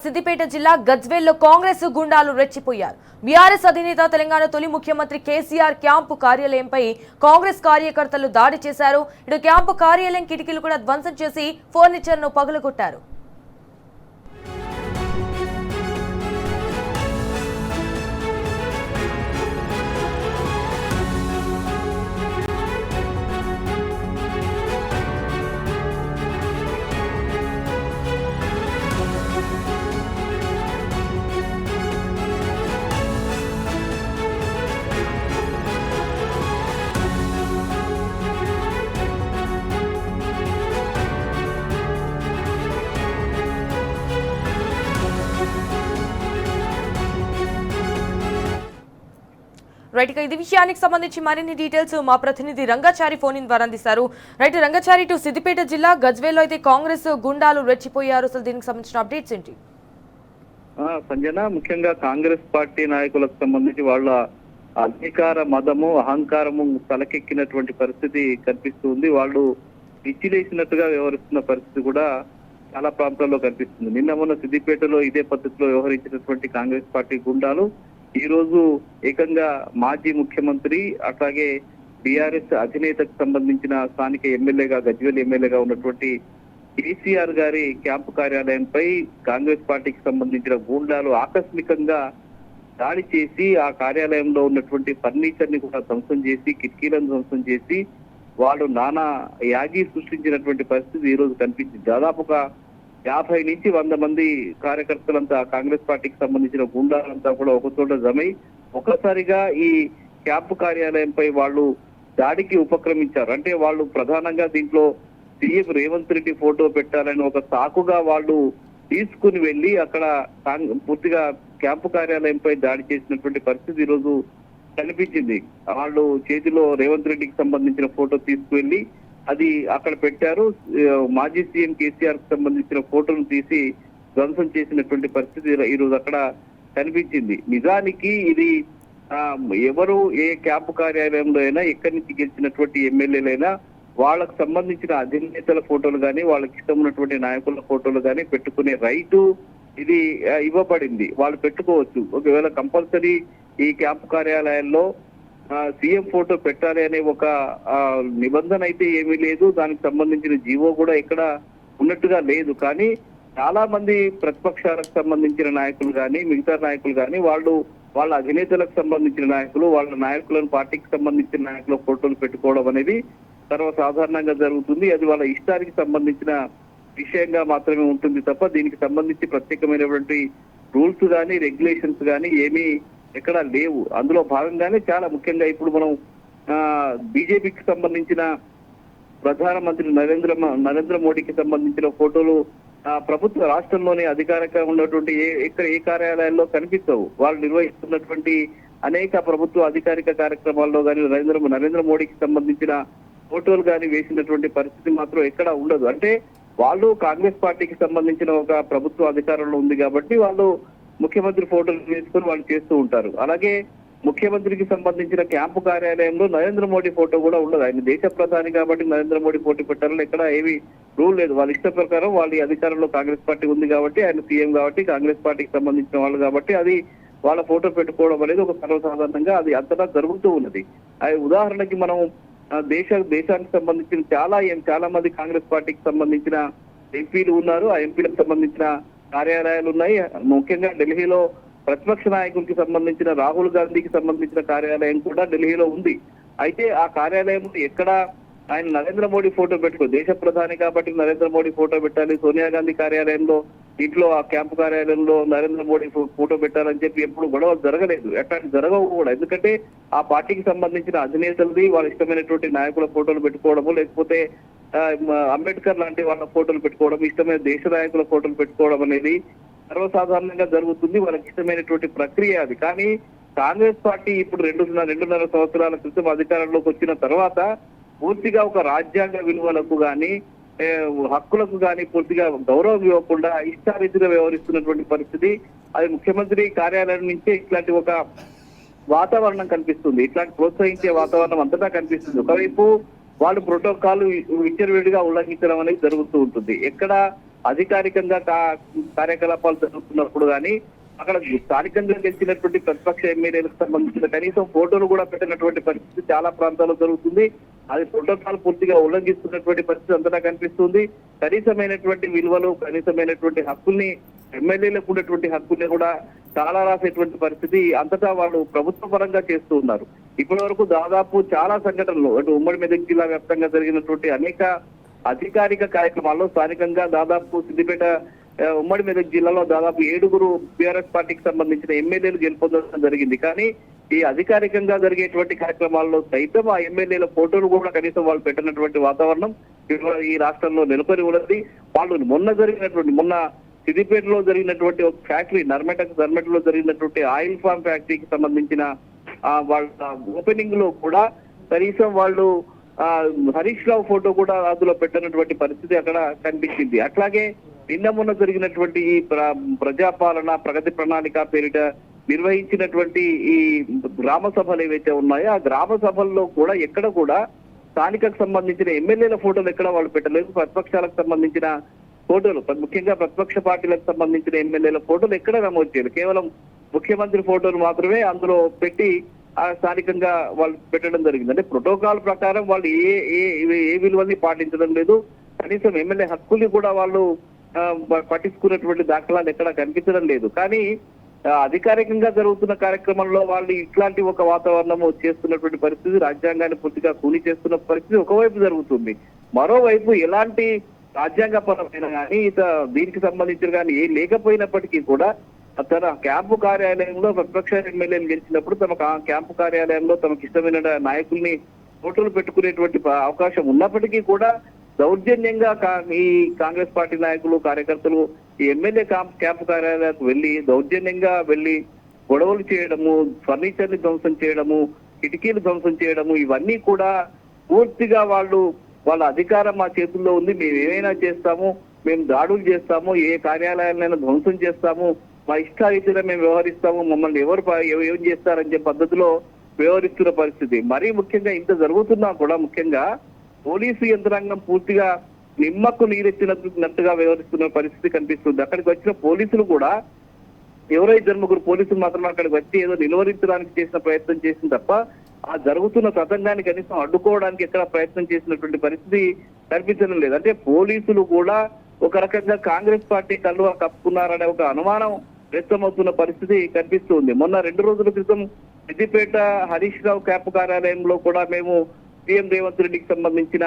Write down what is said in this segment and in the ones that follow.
సిద్దిపేట జిల్లా గజ్వేల్లో కాంగ్రెస్ గుండాలు రెచ్చిపోయారు. బీఆర్ఎస్ అధినేత తెలంగాణ తొలి ముఖ్యమంత్రి కేసీఆర్ క్యాంపు కార్యాలయంపై కాంగ్రెస్ కార్యకర్తలు దాడి చేశారు. ఇటు క్యాంపు కార్యాలయం కిటికీలు కూడా ధ్వంసం చేసి ఫర్నిచర్ ను పగులగొట్టారు. రైట్ ఇక ఇది విషయానికి సంబంధించి మరిన్ని డీటెయిల్స్ మా ప్రతినిధి రంగాచారి ఫోన్ ఇన్ ద్వారా అందిస్తారు. రైట్ రంగాచారి, టు సిద్దిపేట జిల్లా గజ్వేల్లో అయితే కాంగ్రెస్ గుండాలు రెచ్చిపోయారు. అసలు దీనికి సంబంధించిన అప్డేట్స్ ఏంటి? సంజన, ముఖ్యంగా కాంగ్రెస్ పార్టీ నాయకులకు సంబంధించి వాళ్ళ అధికార మదము అహంకారము తలకెక్కినటువంటి పరిస్థితి కనిపిస్తుంది. వాళ్ళు పిచ్చిలేసినట్టుగా వ్యవహరిస్తున్న పరిస్థితి కూడా చాలా ప్రాంతాల్లో కనిపిస్తుంది. నిన్న మొన్న సిద్దిపేటలో ఇదే పద్ధతిలో వ్యవహరించినటువంటి కాంగ్రెస్ పార్టీ గుండాలు ఈ రోజు ఏకంగా మాజీ ముఖ్యమంత్రి అట్లాగే బీఆర్ఎస్ అధినేతకు సంబంధించిన స్థానిక ఎమ్మెల్యేగా గజ్వేల్ ఎమ్మెల్యేగా ఉన్నటువంటి కేసీఆర్ గారి క్యాంపు కార్యాలయంపై కాంగ్రెస్ పార్టీకి సంబంధించిన గూండాలు ఆకస్మికంగా దాడి చేసి ఆ కార్యాలయంలో ఉన్నటువంటి ఫర్నిచర్ ని కూడా ధ్వంసం చేసి కిటికీలను ధ్వంసం చేసి వాళ్ళు నానా యాగి సృష్టించినటువంటి పరిస్థితి ఈ రోజు కనిపించింది. దాదాపుగా 50 నుంచి 100 మంది కార్యకర్తలంతా కాంగ్రెస్ పార్టీకి సంబంధించిన గుండాలంతా కూడా ఒక చోట జమై ఒక్కసారిగా ఈ క్యాంపు కార్యాలయంపై వాళ్ళు దాడికి ఉపక్రమించారు. అంటే వాళ్ళు ప్రధానంగా దీంట్లో సీఎం రేవంత్ రెడ్డి ఫోటో పెట్టాలని ఒక సాకుగా వాళ్ళు తీసుకుని వెళ్లి అక్కడ పూర్తిగా క్యాంపు కార్యాలయంపై దాడి చేసినటువంటి పరిస్థితి ఈ రోజు కనిపించింది. వాళ్ళు చేతిలో రేవంత్ రెడ్డికి సంబంధించిన ఫోటో తీసుకువెళ్లి అది అక్కడ పెట్టారు. మాజీ సీఎం కేసీఆర్ కు సంబంధించిన ఫోటోను తీసి ధ్వంసం చేసినటువంటి పరిస్థితి ఈ రోజు అక్కడ కనిపించింది. నిజానికి ఇది ఎవరు ఏ క్యాంపు కార్యాలయంలో అయినా ఎక్కడి నుంచి గెలిచినటువంటి ఎమ్మెల్యేలైనా వాళ్ళకు సంబంధించిన అధినేతల ఫోటోలు కానీ వాళ్ళకి ఇష్టం ఉన్నటువంటి నాయకుల ఫోటోలు కానీ పెట్టుకునే రైటు ఇది ఇవ్వబడింది. వాళ్ళు పెట్టుకోవచ్చు. ఒకవేళ కంపల్సరీ ఈ క్యాంపు కార్యాలయాల్లో సీఎం ఫోటో పెట్టాలి అనే ఒక నిబంధన అయితే ఏమీ లేదు. దానికి సంబంధించిన జీవో కూడా ఇక్కడ ఉన్నట్టుగా లేదు. కానీ చాలా మంది ప్రతిపక్షాలకు సంబంధించిన నాయకులు కానీ మిగతా నాయకులు కానీ వాళ్ళ అధినేతలకు సంబంధించిన నాయకులు వాళ్ళ నాయకులను పార్టీకి సంబంధించిన నాయకుల ఫోటోలు పెట్టుకోవడం అనేది సర్వసాధారణంగా జరుగుతుంది. అది వాళ్ళ ఇష్టానికి సంబంధించిన విషయంగా మాత్రమే ఉంటుంది తప్ప దీనికి సంబంధించి ప్రత్యేకమైనటువంటి రూల్స్ కానీ రెగ్యులేషన్స్ కానీ ఏమీ ఎక్కడ లేవు. అందులో భాగంగానే చాలా ముఖ్యంగా ఇప్పుడు మనం బీజేపీకి సంబంధించిన ప్రధానమంత్రి నరేంద్ర మోడీకి సంబంధించిన ఫోటోలు ప్రభుత్వ రాష్ట్రంలోని అధికారికంగా ఉన్నటువంటి ఏ కార్యాలయాల్లో కనిపిస్తావు. వాళ్ళు నిర్వహిస్తున్నటువంటి అనేక ప్రభుత్వ అధికారిక కార్యక్రమాల్లో కానీ నరేంద్ర మోడీకి సంబంధించిన ఫోటోలు కానీ వేసినటువంటి పరిస్థితి మాత్రం ఎక్కడ ఉండదు. అంటే వాళ్ళు కాంగ్రెస్ పార్టీకి సంబంధించిన ఒక ప్రభుత్వ అధికారంలో ఉంది కాబట్టి వాళ్ళు ముఖ్యమంత్రి ఫోటోలు వేసుకొని వాళ్ళు చేస్తూ ఉంటారు. అలాగే ముఖ్యమంత్రికి సంబంధించిన క్యాంపు కార్యాలయంలో నరేంద్ర మోడీ ఫోటో కూడా ఉండదు. ఆయన దేశ ప్రధాని కాబట్టి నరేంద్ర మోడీ ఫోటో పెట్టాలని ఎక్కడ ఏమీ రూల్ లేదు. వాళ్ళ ఇష్ట ప్రకారం వాళ్ళ అధికారంలో కాంగ్రెస్ పార్టీ ఉంది కాబట్టి ఆయన సీఎం కాబట్టి కాంగ్రెస్ పార్టీకి సంబంధించిన వాళ్ళు కాబట్టి అది వాళ్ళ ఫోటో పెట్టుకోవడం అనేది ఒక సర్వసాధారణంగా అది అంతటా జరుగుతూ ఉన్నది. ఉదాహరణకి మనం దేశానికి సంబంధించిన చాలా మంది కాంగ్రెస్ పార్టీకి సంబంధించిన ఎంపీలు ఉన్నారు. ఆ ఎంపీలకు సంబంధించిన కార్యాలయాలు ఉన్నాయి. ముఖ్యంగా ఢిల్లీలో ప్రతిపక్ష నాయకుడికి సంబంధించిన రాహుల్ గాంధీకి సంబంధించిన కార్యాలయం కూడా ఢిల్లీలో ఉంది. అయితే ఆ కార్యాలయం ఎక్కడ ఆయన నరేంద్ర మోడీ ఫోటో పెట్టుకో దేశ ప్రధాని కాబట్టి నరేంద్ర మోడీ ఫోటో పెట్టాలి. సోనియా గాంధీ కార్యాలయంలో ఇంట్లో ఆ క్యాంపు కార్యాలయంలో నరేంద్ర మోడీ ఫోటో పెట్టాలని చెప్పి ఎప్పుడు గొడవలు జరగలేదు. ఎట్లాంటి జరగవు కూడా. ఎందుకంటే ఆ పార్టీకి సంబంధించిన అధినేతలది వాళ్ళ ఇష్టమైనటువంటి నాయకుల ఫోటోలు పెట్టుకోవడము లేకపోతే అంబేద్కర్ లాంటి వాళ్ళ ఫోటోలు పెట్టుకోవడం ఇష్టమైన దేశ నాయకుల ఫోటోలు పెట్టుకోవడం అనేది సర్వసాధారణంగా జరుగుతుంది. వాళ్ళకి ఇష్టమైనటువంటి ప్రక్రియ అది. కానీ కాంగ్రెస్ పార్టీ ఇప్పుడు 2.5 సంవత్సరాల క్రితం అధికారంలోకి వచ్చిన తర్వాత పూర్తిగా ఒక రాజ్యాంగ విలువలకు కానీ హక్కులకు కానీ పూర్తిగా గౌరవం ఇవ్వకుండా ఇష్టారీతిగా వ్యవహరిస్తున్నటువంటి పరిస్థితి. అది ముఖ్యమంత్రి కార్యాలయం నుంచే ఇట్లాంటి ఒక వాతావరణం కనిపిస్తుంది. ఇట్లాంటి ప్రోత్సహించే వాతావరణం అంతటా కనిపిస్తుంది. ఒకవైపు వాళ్ళు ప్రోటోకాల్ విచ్చలవిడిగా ఉల్లంఘించడం అనేది జరుగుతూ ఉంటుంది. ఎక్కడ అధికారికంగా కార్యకలాపాలు జరుగుతున్నప్పుడు కానీ అక్కడ స్థానికంగా గెలిచినటువంటి ప్రతిపక్ష ఎమ్మెల్యేలకు సంబంధించిన కనీసం ఫోటోలు కూడా పెట్టినటువంటి పరిస్థితి చాలా ప్రాంతాల్లో జరుగుతుంది. అది ప్రోటోకాల్ పూర్తిగా ఉల్లంఘిస్తున్నటువంటి పరిస్థితి అంతటా కనిపిస్తుంది. కనీసమైనటువంటి విలువలు, కనీసమైనటువంటి హక్కుల్ని, ఎమ్మెల్యేలకు ఉన్నటువంటి హక్కుల్ని కూడా చాలా రాసేటువంటి పరిస్థితి అంతటా వాళ్ళు ప్రభుత్వ పరంగా చేస్తూ ఉన్నారు. ఇప్పటి వరకు దాదాపు చాలా సంఘటనలు అటు ఉమ్మడి మెదక్ జిల్లా వ్యాప్తంగా జరిగినటువంటి అనేక అధికారిక కార్యక్రమాల్లో స్థానికంగా దాదాపు సిద్దిపేట ఉమ్మడి మెదక్ జిల్లాలో దాదాపు 7 బీఆర్ఎస్ పార్టీకి సంబంధించిన ఎమ్మెల్యేలు గెలుపొందడం జరిగింది. కానీ ఈ అధికారికంగా జరిగేటువంటి కార్యక్రమాల్లో సైతం ఆ ఎమ్మెల్యేల ఫోటోలు కూడా కనీసం వాళ్ళు పెట్టినటువంటి వాతావరణం ఈ రాష్ట్రంలో నెలకొని ఉన్నది. వాళ్ళు మొన్న సిద్దిపేటలో జరిగినటువంటి ఒక ఫ్యాక్టరీ నర్మెటలో జరిగినటువంటి ఆయిల్ ఫామ్ ఫ్యాక్టరీకి సంబంధించిన వాళ్ళ ఓపెనింగ్ లో కూడా కనీసం వాళ్ళు హరీష్ రావు ఫోటో కూడా అందులో పెట్టినటువంటి పరిస్థితి అక్కడ కనిపించింది. అట్లాగే మొన్న జరిగినటువంటి ఈ ప్రజాపాలన ప్రగతి ప్రణాళిక పేరిట నిర్వహించినటువంటి ఈ గ్రామ సభలు ఏవైతే ఉన్నాయో ఆ గ్రామ సభల్లో కూడా ఎక్కడ కూడా స్థానికకు సంబంధించిన ఎమ్మెల్యేల ఫోటోలు ఎక్కడ వాళ్ళు పెట్టలేదు. ప్రతిపక్షాలకు సంబంధించిన ఫోటోలు, ముఖ్యంగా ప్రతిపక్ష పార్టీలకు సంబంధించిన ఎమ్మెల్యేల ఫోటోలు ఎక్కడ నమోదు చేయలేదు. కేవలం ముఖ్యమంత్రి ఫోటోలు మాత్రమే అందులో పెట్టి స్థానికంగా వాళ్ళు పెట్టడం జరిగింది. అంటే ప్రోటోకాల్ ప్రకారం వాళ్ళు ఏ విలువల్ని పాటించడం లేదు. కనీసం ఎమ్మెల్యే హక్కుల్ని కూడా వాళ్ళు పట్టించుకున్నటువంటి దాఖలాలు ఎక్కడ కనిపించడం లేదు. కానీ అధికారికంగా జరుగుతున్న కార్యక్రమంలో వాళ్ళు ఇట్లాంటి ఒక వాతావరణం చేస్తున్నటువంటి పరిస్థితి, రాజ్యాంగాన్ని పూర్తిగా కూని చేస్తున్న పరిస్థితి ఒకవైపు జరుగుతుంది. మరోవైపు ఎలాంటి రాజ్యాంగపరమైన కానీ దీనికి సంబంధించిన కానీ ఏ లేకపోయినప్పటికీ కూడా తన క్యాంపు కార్యాలయంలో ప్రతిపక్ష ఎమ్మెల్యేలు గెలిచినప్పుడు తమ క్యాంపు కార్యాలయంలో తమకు ఇష్టమైన నాయకుల్ని ఫోటోలు పెట్టుకునేటువంటి అవకాశం ఉన్నప్పటికీ కూడా దౌర్జన్యంగా ఈ కాంగ్రెస్ పార్టీ నాయకులు, కార్యకర్తలు ఈ ఎమ్మెల్యే క్యాంపు కార్యాలయాలకు దౌర్జన్యంగా వెళ్లి గొడవలు చేయడము, ఫర్నిచర్ ని ధ్వంసం చేయడము, కిటికీలు ధ్వంసం చేయడము, ఇవన్నీ కూడా పూర్తిగా వాళ్ళ అధికారం మా చేతుల్లో ఉంది, మేము ఏమైనా చేస్తాము, మేము దాడులు చేస్తాము, ఏ కార్యాలయాలైనా ధ్వంసం చేస్తాము, మా ఇష్టారీతిలో మేము వ్యవహరిస్తాము, మమ్మల్ని ఏం చేస్తారని చెప్పే పద్ధతిలో వ్యవహరిస్తున్న పరిస్థితి. మరీ ముఖ్యంగా ఇంత జరుగుతున్నా కూడా ముఖ్యంగా పోలీసు యంత్రాంగం పూర్తిగా నిమ్మకు నీరెత్తినట్టుగా వ్యవహరిస్తున్న పరిస్థితి కనిపిస్తుంది. అక్కడికి వచ్చిన పోలీసులు కూడా ఎవరో 2-3 పోలీసులు మాత్రం అక్కడికి వచ్చి ఏదో నిలువరించడానికి చేసిన ప్రయత్నం చేసింది తప్ప ఆ జరుగుతున్న తతంగాన్ని కనీసం అడ్డుకోవడానికి ఎక్కడ ప్రయత్నం చేసినటువంటి పరిస్థితి కనిపించడం లేదు. అంటే పోలీసులు కూడా ఒక రకంగా కాంగ్రెస్ పార్టీ కల్లువా కప్పుకున్నారనే ఒక అనుమానం వ్యక్తమవుతున్న పరిస్థితి కనిపిస్తుంది. మొన్న 2 రోజుల క్రితం సిద్దిపేట హరీష్ రావు క్యాంపు కార్యాలయంలో కూడా మేము సీఎం రేవంత్ రెడ్డికి సంబంధించిన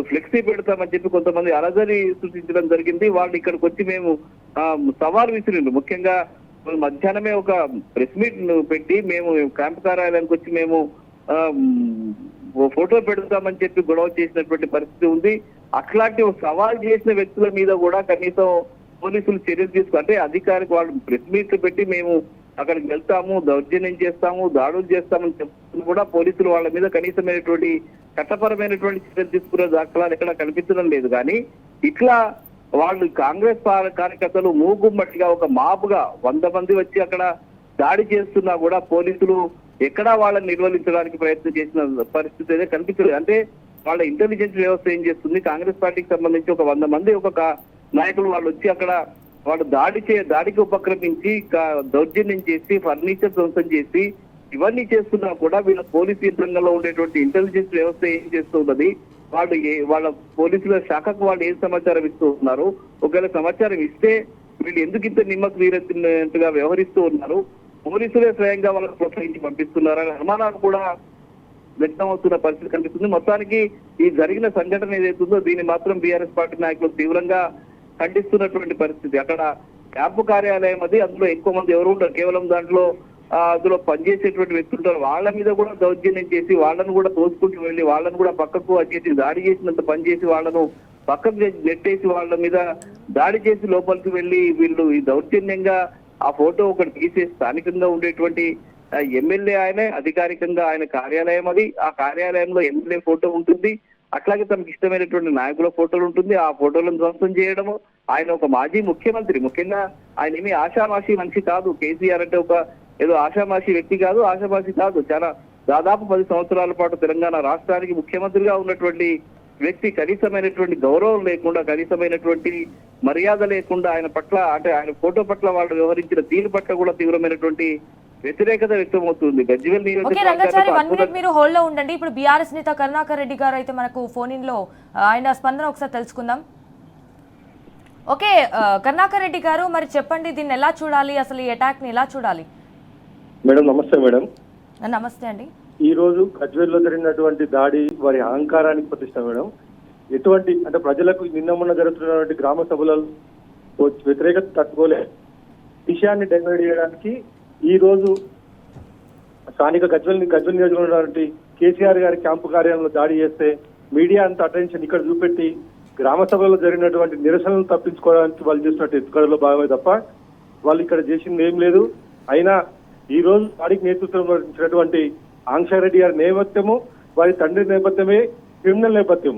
ఫ్లెక్సీ పెడతామని చెప్పి కొంతమంది అలజడి సృష్టించడం జరిగింది. వాళ్ళు ఇక్కడికి వచ్చి మేము సవాల్ విసిరిండ్రు. ముఖ్యంగా మధ్యాహ్నమే ఒక ప్రెస్ మీట్ పెట్టి మేము క్యాంపు కార్యాలయానికి వచ్చి మేము ఫోటో పెడతామని చెప్పి గొడవ చేసినటువంటి పరిస్థితి ఉంది. అట్లాంటి సవాల్ చేసిన వ్యక్తుల మీద కూడా కనీసం పోలీసులు చర్యలు అంటే అధికారికి వాళ్ళు ప్రెస్ మీట్లు పెట్టి మేము అక్కడికి వెళ్తాము, దౌర్జన్యం చేస్తాము, దాడులు చేస్తామని చెప్తున్నా కూడా పోలీసులు వాళ్ళ మీద కనీసమైనటువంటి చట్టపరమైనటువంటి చర్యలు తీసుకునే దాఖలాలు ఎక్కడ కనిపించడం లేదు. కానీ ఇట్లా వాళ్ళు కాంగ్రెస్ కార్యకర్తలు మూగుమ్మటిగా ఒక మాపుగా 100 మంది వచ్చి అక్కడ దాడి చేస్తున్నా కూడా పోలీసులు ఎక్కడా వాళ్ళని నిర్వహించడానికి ప్రయత్నం చేసిన పరిస్థితి అయితే కనిపించలేదు. అంటే వాళ్ళ ఇంటెలిజెన్స్ వ్యవస్థ ఏం చేస్తుంది, కాంగ్రెస్ పార్టీకి సంబంధించి ఒక 100 మంది ఒక నాయకులు వాళ్ళు వచ్చి అక్కడ వాళ్ళు దాడికి ఉపక్రమించి దౌర్జన్యం చేసి ఫర్నిచర్ ధ్వంసం చేసి ఇవన్నీ చేస్తున్నా కూడా వీళ్ళ పోలీసు యంత్రాంగంలో ఉండేటువంటి ఇంటెలిజెన్స్ వ్యవస్థ ఏం చేస్తున్నది, వాళ్ళ పోలీసుల శాఖకు వాళ్ళు ఏం సమాచారం ఇస్తూ ఉన్నారు, ఒకవేళ సమాచారం ఇస్తే వీళ్ళు ఎందుకు ఇంత నిమ్మకు వీరెత్తినట్టుగా వ్యవహరిస్తూ ఉన్నారు, పోలీసులే స్వయంగా వాళ్ళకి ప్రోత్సహించి పంపిస్తున్నారనే అనుమానాలు కూడా వ్యక్తమవుతున్న పరిస్థితి కనిపిస్తుంది. మొత్తానికి ఈ జరిగిన సంఘటన ఏదైతుందో దీన్ని మాత్రం బీఆర్ఎస్ పార్టీ నాయకులు తీవ్రంగా ఖండిస్తున్నటువంటి పరిస్థితి. అక్కడ క్యాంపు కార్యాలయం అది, అందులో ఎక్కువ మంది ఎవరు ఉంటారు, కేవలం దాంట్లో అందులో పనిచేసేటువంటి వ్యక్తులు ఉంటారు. వాళ్ళ మీద కూడా దౌర్జన్యం చేసి వాళ్ళను కూడా తోసుకుంటూ వెళ్ళి వాళ్ళను కూడా పక్కకు చేసి దాడి చేసినంత పని చేసి వాళ్ళను పక్కకు నెట్టేసి వాళ్ళ మీద దాడి చేసి లోపలికి వెళ్ళి వీళ్ళు ఈ దౌర్జన్యంగా ఆ ఫోటో ఒకటి తీసేసి స్థానికంగా ఉండేటువంటి ఎమ్మెల్యే ఆయనే, అధికారికంగా ఆయన కార్యాలయం అది, ఆ కార్యాలయంలో ఎమ్మెల్యే ఫోటో ఉంటుంది, అట్లాగే తనకు ఇష్టమైనటువంటి నాయకుల ఫోటోలు ఉంటుంది. ఆ ఫోటోలను ధ్వంసం చేయడము, ఆయన ఒక మాజీ ముఖ్యమంత్రి, ముఖ్యంగా ఆయన ఏమీ ఆషామాషి మనిషి కాదు. కేసీఆర్ అంటే ఒక ఏదో ఆషామాషి వ్యక్తి కాదు, ఆషామాషి కాదు, చాలా దాదాపు 10 సంవత్సరాల పాటు తెలంగాణ రాష్ట్రానికి ముఖ్యమంత్రిగా ఉన్నటువంటి వ్యక్తి కనీసమైనటువంటి గౌరవం లేకుండా, కనీసమైనటువంటి మర్యాద లేకుండా ఆయన పట్ల, అంటే ఆయన ఫోటో పట్ల వాళ్ళు వ్యవహరించిన తీరు పట్ల కూడా తీవ్రమైనటువంటి వ్యతిరేకత వ్యక్తమవుతుంది. గజ్వేల్ ఓకే రంగాచారి, 1 మినిట్ మీరు హోల్డ్ లో ఉండండి. ఇప్పుడు బీఆర్ఎస్ నేత కరుణాకర్ రెడ్డి గారు అయితే మనకు ఫోన్ ఇన్ లో ఆయన స్పందన ఒకసారి తెలుసుకుందాం. ఓకే కరుణాకర్ రెడ్డి గారు, మరి చెప్పండి, దీన్ని ఎలా చూడాలి, అసలు ఈ అటాక్ ని ఎలా చూడాలి? మేడం నమస్తే. మేడం నమస్తే అండి. ఈ రోజు గజ్వేల్లో జరిగినటువంటి దాడి వారి అహంకారానికి ప్రతిష్ట మేడం. ఎటువంటి అంటే ప్రజలకు నిన్న మొన్న జరుగుతున్నటువంటి గ్రామ సభలలో వ్యతిరేకత తట్టుకోలే విషయాన్ని డైవర్ట్ చేయడానికి ఈ రోజు స్థానిక గజ్వేల్ నియోజకవర్గంలో ఉన్నటువంటి కేసీఆర్ గారి క్యాంపు కార్యాలయంలో దాడి చేస్తే మీడియా అంత అటెన్షన్ ఇక్కడ చూపెట్టి గ్రామ సభలో జరిగినటువంటి నిరసనలు తప్పించుకోవడానికి వాళ్ళు చేసినట్టు ఎత్తుకడలో భాగమే తప్ప వాళ్ళు ఇక్కడ చేసింది ఏం లేదు. అయినా ఈ రోజు దాడికి నేతృత్వం వహించినటువంటి ఆంక్షారెడ్డి గారి నేపథ్యము, వారి తండ్రి నేపథ్యమే క్రిమినల్ నేపథ్యం.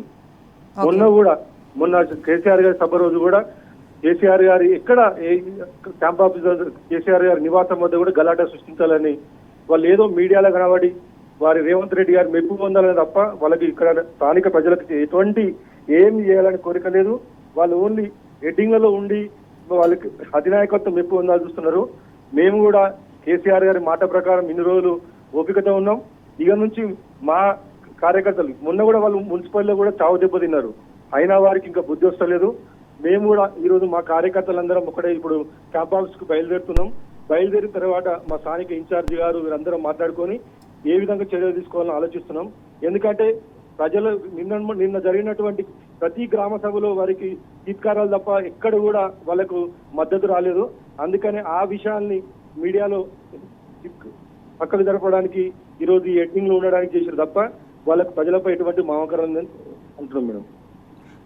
మొన్న కేసీఆర్ గారి సభ రోజు కూడా కేసీఆర్ గారి ఎక్కడ క్యాంప్ ఆఫీసర్ కేసీఆర్ గారి నివాసం వద్ద కూడా గలాటా సృష్టించాలని వాళ్ళు ఏదో మీడియాలో కనబడి వారి రేవంత్ రెడ్డి గారు మెప్పు పొందాలని తప్ప వాళ్ళకి ఇక్కడ స్థానిక ప్రజలకు ఎటువంటి ఏమి చేయాలని కోరిక లేదు. వాళ్ళు ఓన్లీ హెడ్డింగ్లలో ఉండి వాళ్ళకి అధినాయకత్వం మెప్పు పొందాలని చూస్తున్నారు. మేము కూడా కేసీఆర్ గారి మాట ప్రకారం ఇన్ని రోజులు ఓపికతో ఉన్నాం. ఇక నుంచి మా కార్యకర్తలు మొన్న కూడా వాళ్ళు మున్సిపల్లో కూడా చావు దెబ్బతిన్నారు. అయినా వారికి ఇంకా బుద్ధి వస్తలేదు. మేము కూడా ఈ రోజు మా కార్యకర్తలందరం ఒకటే ఇప్పుడు క్యాంప్ ఆఫీస్ కు బయలుదేరుతున్నాం. బయలుదేరిన తర్వాత మా స్థానిక ఇన్ఛార్జి గారు వీరందరం మాట్లాడుకొని ఏ విధంగా చర్యలు తీసుకోవాలని ఆలోచిస్తున్నాం. ఎందుకంటే ప్రజలు నిన్న జరిగినటువంటి ప్రతి గ్రామ సభలో వారికి చీత్కారాలు తప్ప ఎక్కడ కూడా వాళ్ళకు మద్దతు రాలేదు. అందుకనే ఆ విషయాల్ని మీడియాలో పక్కకు జరపడానికి ఈ రోజు ఈ హెడ్డింగ్ లో ఉండడానికి చేశారు తప్ప వాళ్ళకు ప్రజలపై ఎటువంటి మమకారం అంటున్నాం మేడం.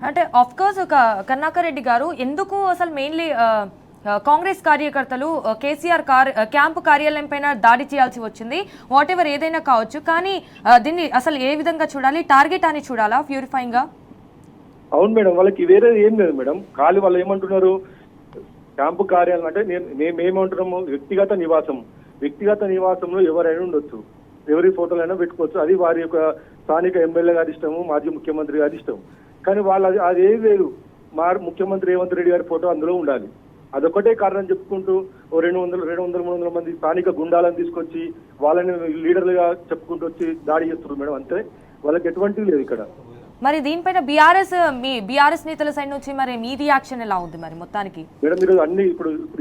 అంటే ఆఫ్ కోర్స్ కరుణాకర్ రెడ్డి గారు, ఎందుకు అసలు మెయిన్లీ కాంగ్రెస్ కార్యకర్తలు కేసీఆర్ క్యాంపు కార్యాలయం పైన దాడి చేయాల్సి వచ్చింది? వాట్ ఎవర్ ఏదైనా కావచ్చు, కానీ దీన్ని అసలు ఏ విధంగా చూడాలి? టార్గెట్ అని చూడాలా ప్యూరిఫైయింగ్ గా? అవును మేడం, వాళ్ళకి వేరే ఏం లేదు మేడం. ఖాళీ వాళ్ళు ఏమంటున్నారు, క్యాంపు కార్యాలయం అంటే మేమేమంటున్నాము వ్యక్తిగత నివాసంలో ఎవరైనా ఉండొచ్చు, ఎవరి ఫోటోలైనా పెట్టుకోవచ్చు. అది వారి యొక్క స్థానిక ఎమ్మెల్యే గారి ఇష్టము, మాజీ ముఖ్యమంత్రి గారి ఇష్టం. కానీ వాళ్ళు అదేం లేదు, మా ముఖ్యమంత్రి రేవంత్ రెడ్డి గారి ఫోటో అందులో ఉండాలి. అదొకటే కారణం చెప్పుకుంటూ 200-300 మంది స్థానిక గుండాలను తీసుకొచ్చి వాళ్ళని లీడర్లుగా చెప్పుకుంటూ వచ్చి దాడి చేస్తున్నారు మేడం. అంతే, వాళ్ళకి ఎటువంటిది లేదు ఇక్కడ. మరి దీనిపైన బీఆర్ఎస్ నేతల సైడ్ నుంచి మరి మీ రియాక్షన్ ఎలా ఉంది మరి మొత్తానికి? మేడం ఈరోజు అన్ని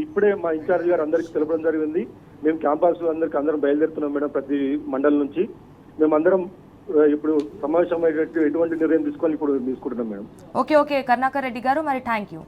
ఇప్పుడే మా ఇన్ఛార్జ్ గారు అందరికి తెలపడం జరిగింది. మేము క్యాంపస్ అందరం బయలుదేరుతున్నాం మేడం. ప్రతి మండలం నుంచి మేమందరం ఇప్పుడు సమావేశం ఎటువంటి నిర్ణయం తీసుకొని ఇప్పుడు తీసుకుంటున్నాం మేడం. ఓకే కరుణాకర్ రెడ్డి గారు, మరి థ్యాంక్ యూ.